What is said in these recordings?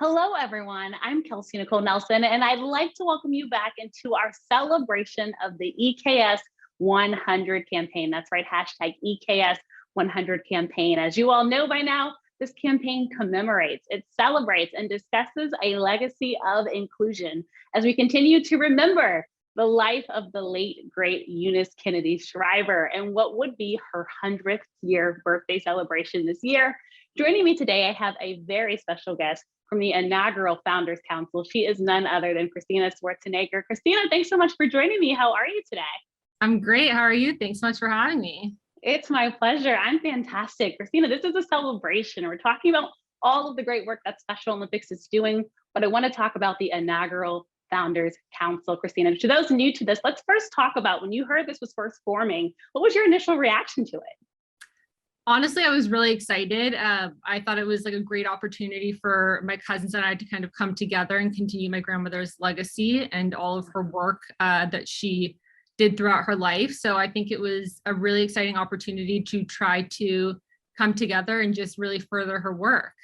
Hello, everyone. I'm Kelsey Nicole Nelson, and I'd like to welcome you back into our celebration of the EKS 100 campaign. That's right, hashtag EKS 100 campaign. As you all know by now, this campaign commemorates, it celebrates, and discusses a legacy of inclusion as we continue to remember the life of the late, great Eunice Kennedy Shriver and what would be her 100th year birthday celebration this year. Joining me today, I have a very special guest from the inaugural Founders Council. She is none other than Christina Schwarzenegger. Christina, thanks so much for joining me. How are you today? I'm great. How are you? Thanks so much for having me. It's my pleasure. I'm fantastic. Christina, this is a celebration. We're talking about all of the great work that Special Olympics is doing, but I want to talk about the inaugural Founders Council. Christina, to those new to this, let's first talk about when you heard this was first forming, what was your initial reaction to it? Honestly, I was really excited. I thought it was like a great opportunity for my cousins and I to kind of come together and continue my grandmother's legacy and all of her work that she did throughout her life. So I think it was a really exciting opportunity to try to come together and just really further her work.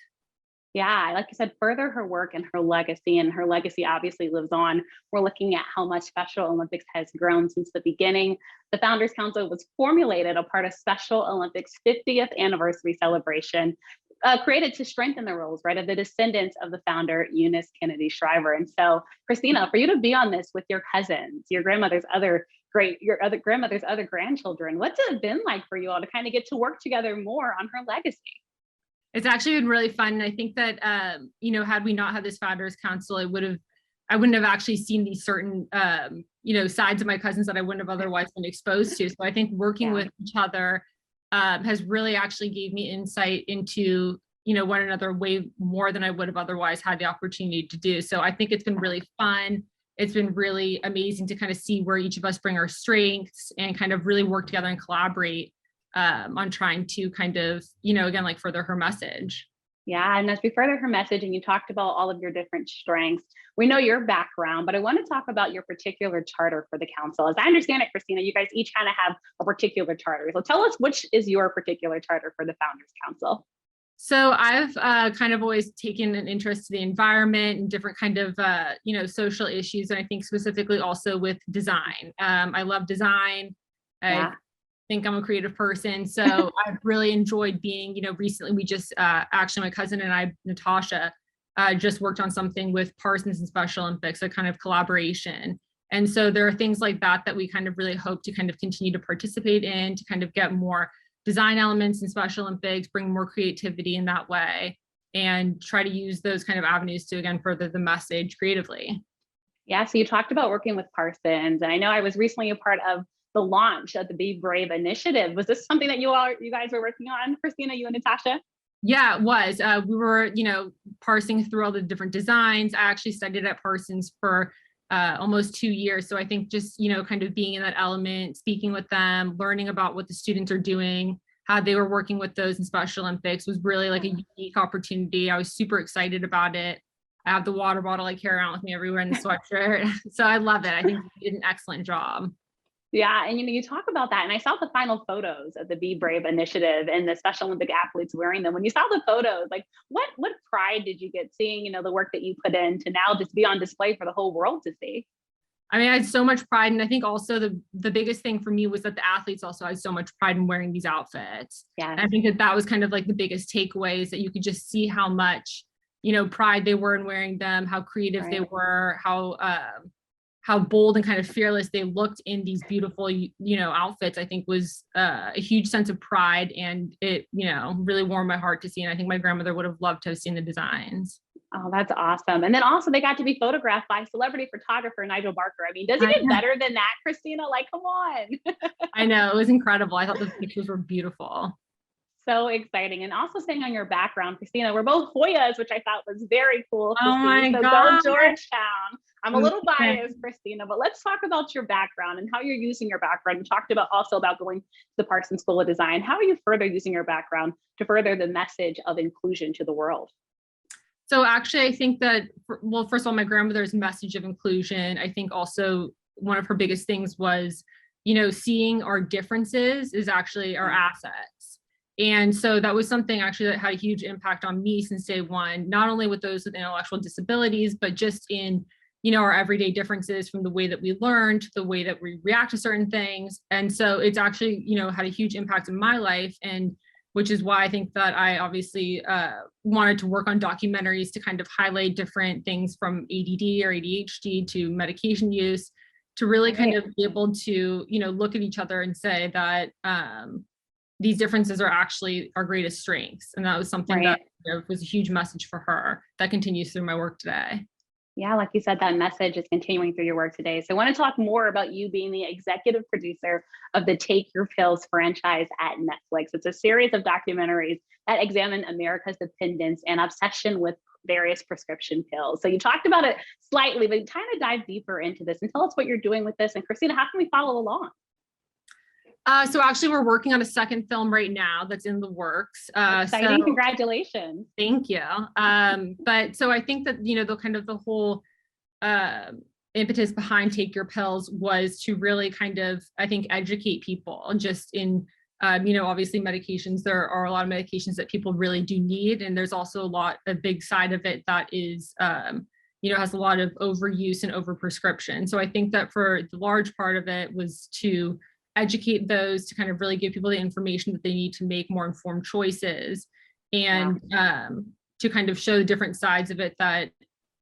Yeah, like you said, further her work and her legacy obviously lives on. We're looking at how much Special Olympics has grown since the beginning. The Founders Council was formulated a part of Special Olympics 50th anniversary celebration, created to strengthen the roles, right, of the descendants of the founder, Eunice Kennedy Shriver. And so, Christina, for you to be on this with your cousins, your grandmother's other grandchildren, what's it been like for you all to kind of get to work together more on her legacy? It's actually been really fun. And I think that, had we not had this Founders Council, I wouldn't have actually seen these certain, sides of my cousins that I wouldn't have otherwise been exposed to. So I think working with each other has really actually gave me insight into, one another way more than I would have otherwise had the opportunity to do. So I think it's been really fun. It's been really amazing to kind of see where each of us bring our strengths and kind of really work together and collaborate on trying to kind of, again, like further her message. Yeah, and as we further her message, and you talked about all of your different strengths, we know your background, but I want to talk about your particular charter for the council. As I understand it, Christina, you guys each kind of have a particular charter. So tell us, which is your particular charter for the Founders Council? So I've kind of always taken an interest in the environment and different kind of, social issues. And I think specifically also with design. I love design. I think I'm a creative person. So I've really enjoyed being, recently we just actually my cousin and I, Natasha, just worked on something with Parsons and Special Olympics, a kind of collaboration. And so there are things like that we kind of really hope to kind of continue to participate in, to kind of get more design elements in Special Olympics, bring more creativity in that way, and try to use those kind of avenues to, again, further the message creatively. Yeah, so you talked about working with Parsons, and I know I was recently a part of the launch of the Be Brave initiative. Was this something that you guys were working on, Christina, you and Natasha? Yeah, it was. We were, parsing through all the different designs. I actually studied at Parsons for almost 2 years. So I think just, kind of being in that element, speaking with them, learning about what the students are doing, how they were working with those in Special Olympics was really like a unique opportunity. I was super excited about it. I have the water bottle I carry around with me everywhere in the sweatshirt. So I love it. I think they did an excellent job. Yeah, and you talk about that, and I saw the final photos of the Be Brave initiative and the Special Olympic athletes wearing them. When you saw the photos, like what pride did you get seeing, the work that you put in to now just be on display for the whole world to see? I mean, I had so much pride, and I think also the biggest thing for me was that the athletes also had so much pride in wearing these outfits. Yeah, and I think that was kind of like the biggest takeaway, is that you could just see how much pride they were in wearing them, how creative they were, how bold and kind of fearless they looked in these beautiful, outfits. I think was a huge sense of pride, and it, really warmed my heart to see. And I think my grandmother would have loved to have seen the designs. Oh, that's awesome. And then also they got to be photographed by celebrity photographer Nigel Barker. I mean, does it get better than that, Christina? Like, come on. I know, it was incredible. I thought the pictures were beautiful. So exciting. And also staying on your background, Christina, we're both Hoyas, which I thought was very cool to see. My God. Go Georgetown. I'm a little biased, Christina, but let's talk about your background and how you're using your background. You talked about also about going to the Parsons School of Design. How are you further using your background to further the message of inclusion to the world? So actually, I think that, well, first of all, my grandmother's message of inclusion, I think also one of her biggest things was, seeing our differences is actually our assets. And so that was something actually that had a huge impact on me since day one, not only with those with intellectual disabilities, but just in, our everyday differences, from the way that we learn to the way that we react to certain things. And so it's actually, had a huge impact in my life, and which is why I think that I obviously wanted to work on documentaries to kind of highlight different things from ADD or ADHD to medication use, to really kind of be able to, look at each other and say that these differences are actually our greatest strengths. And that was something that was a huge message for her that continues through my work today. Yeah, like you said, that message is continuing through your work today. So I want to talk more about you being the executive producer of the Take Your Pills franchise at Netflix. It's a series of documentaries that examine America's dependence and obsession with various prescription pills. So you talked about it slightly, but kind of dive deeper into this and tell us what you're doing with this. And Christina, how can we follow along? So actually we're working on a second film right now that's in the works. Exciting, congratulations. Thank you. But so I think that, the whole impetus behind Take Your Pills was to really kind of, I think, educate people just in, obviously medications. There are a lot of medications that people really do need. And there's also a big side of it that is, has a lot of overuse and overprescription. So I think that for the large part of it was to educate those, to kind of really give people the information that they need to make more informed choices, and to kind of show the different sides of it, that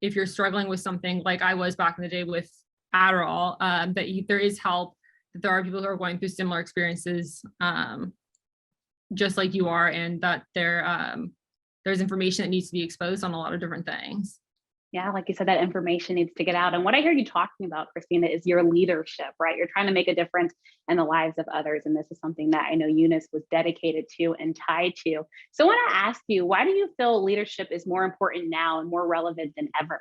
if you're struggling with something like I was back in the day with Adderall, that there is help, that there are people who are going through similar experiences just like you are, and that there's information that needs to be exposed on a lot of different things. Yeah, like you said, that information needs to get out. And what I hear you talking about, Christina, is your leadership, right? You're trying to make a difference in the lives of others. And this is something that I know Eunice was dedicated to and tied to. So I want to ask you, why do you feel leadership is more important now and more relevant than ever?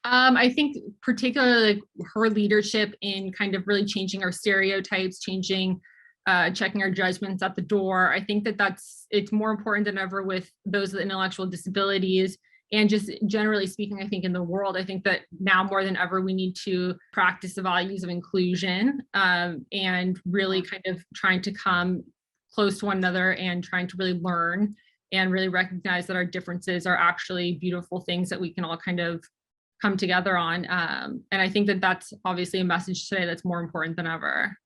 I think particularly her leadership in kind of really changing our stereotypes, checking our judgments at the door. I think that it's more important than ever with those with intellectual disabilities. And just generally speaking, I think in the world, I think that now more than ever, we need to practice the values of inclusion, and really kind of trying to come close to one another and trying to really learn and really recognize that our differences are actually beautiful things that we can all kind of come together on. And I think that that's obviously a message today that's more important than ever.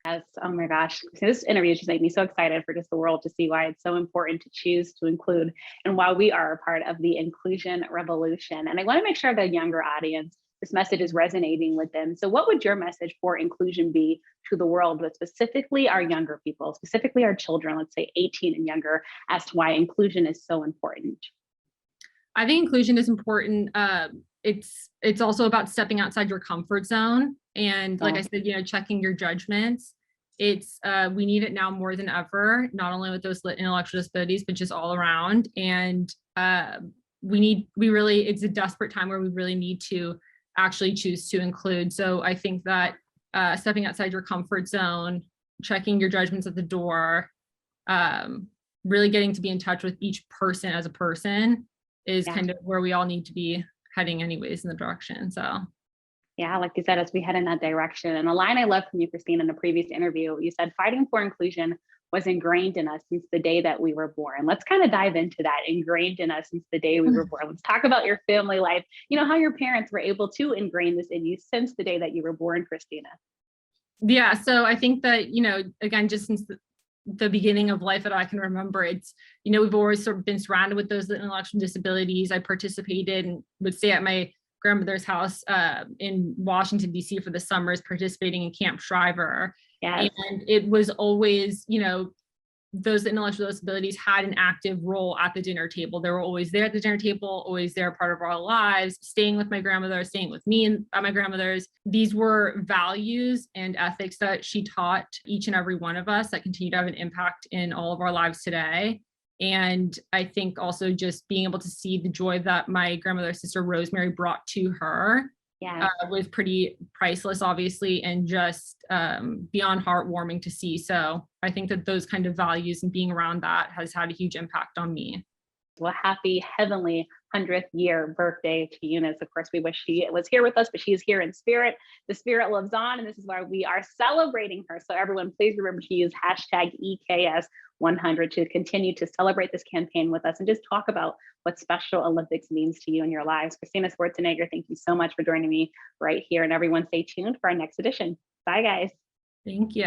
Yes. Oh my gosh. This interview just made me so excited for just the world to see why it's so important to choose to include, and why we are a part of the inclusion revolution. And I want to make sure the younger audience, this message is resonating with them. So what would your message for inclusion be to the world, but specifically our younger people, specifically our children, let's say 18 and younger, as to why inclusion is so important? I think inclusion is important. It's also about stepping outside your comfort zone. And like I said, checking your judgments. We need it now more than ever, not only with those intellectual disabilities, but just all around. And it's a desperate time where we really need to actually choose to include. So I think that stepping outside your comfort zone, checking your judgments at the door, really getting to be in touch with each person as a person is kind of where we all need to be heading anyways in the direction. So yeah, like you said, as we head in that direction. And a line I love from you, Christina, in the previous interview, you said fighting for inclusion was ingrained in us since the day that we were born. Let's kind of dive into that, ingrained in us since the day we were born. Let's talk about your family life, how your parents were able to ingrain this in you since the day that you were born, Christina. Yeah, so I think that, again, just since the beginning of life that I can remember, it's, we've always sort of been surrounded with those intellectual disabilities. I participated and would stay at my grandmother's house in Washington, D.C. for the summers, participating in Camp Shriver. Yes. And it was always, those intellectual disabilities had an active role at the dinner table. They were always there at the dinner table, always there, part of our lives, staying with my grandmother, staying with me at my grandmother's. These were values and ethics that she taught each and every one of us that continue to have an impact in all of our lives today. And I think also just being able to see the joy that my grandmother's sister Rosemary brought to her was pretty priceless, obviously, and just beyond heartwarming to see. So I think that those kind of values and being around that has had a huge impact on me. Well, happy heavenly 100th year birthday to Eunice. Of course, we wish she was here with us, but she's here in spirit. The spirit lives on, and this is why we are celebrating her. So everyone, please remember to use hashtag EKS100 to continue to celebrate this campaign with us and just talk about what Special Olympics means to you in your lives. Christina Schwarzenegger, thank you so much for joining me right here, and everyone stay tuned for our next edition. Bye, guys. Thank you.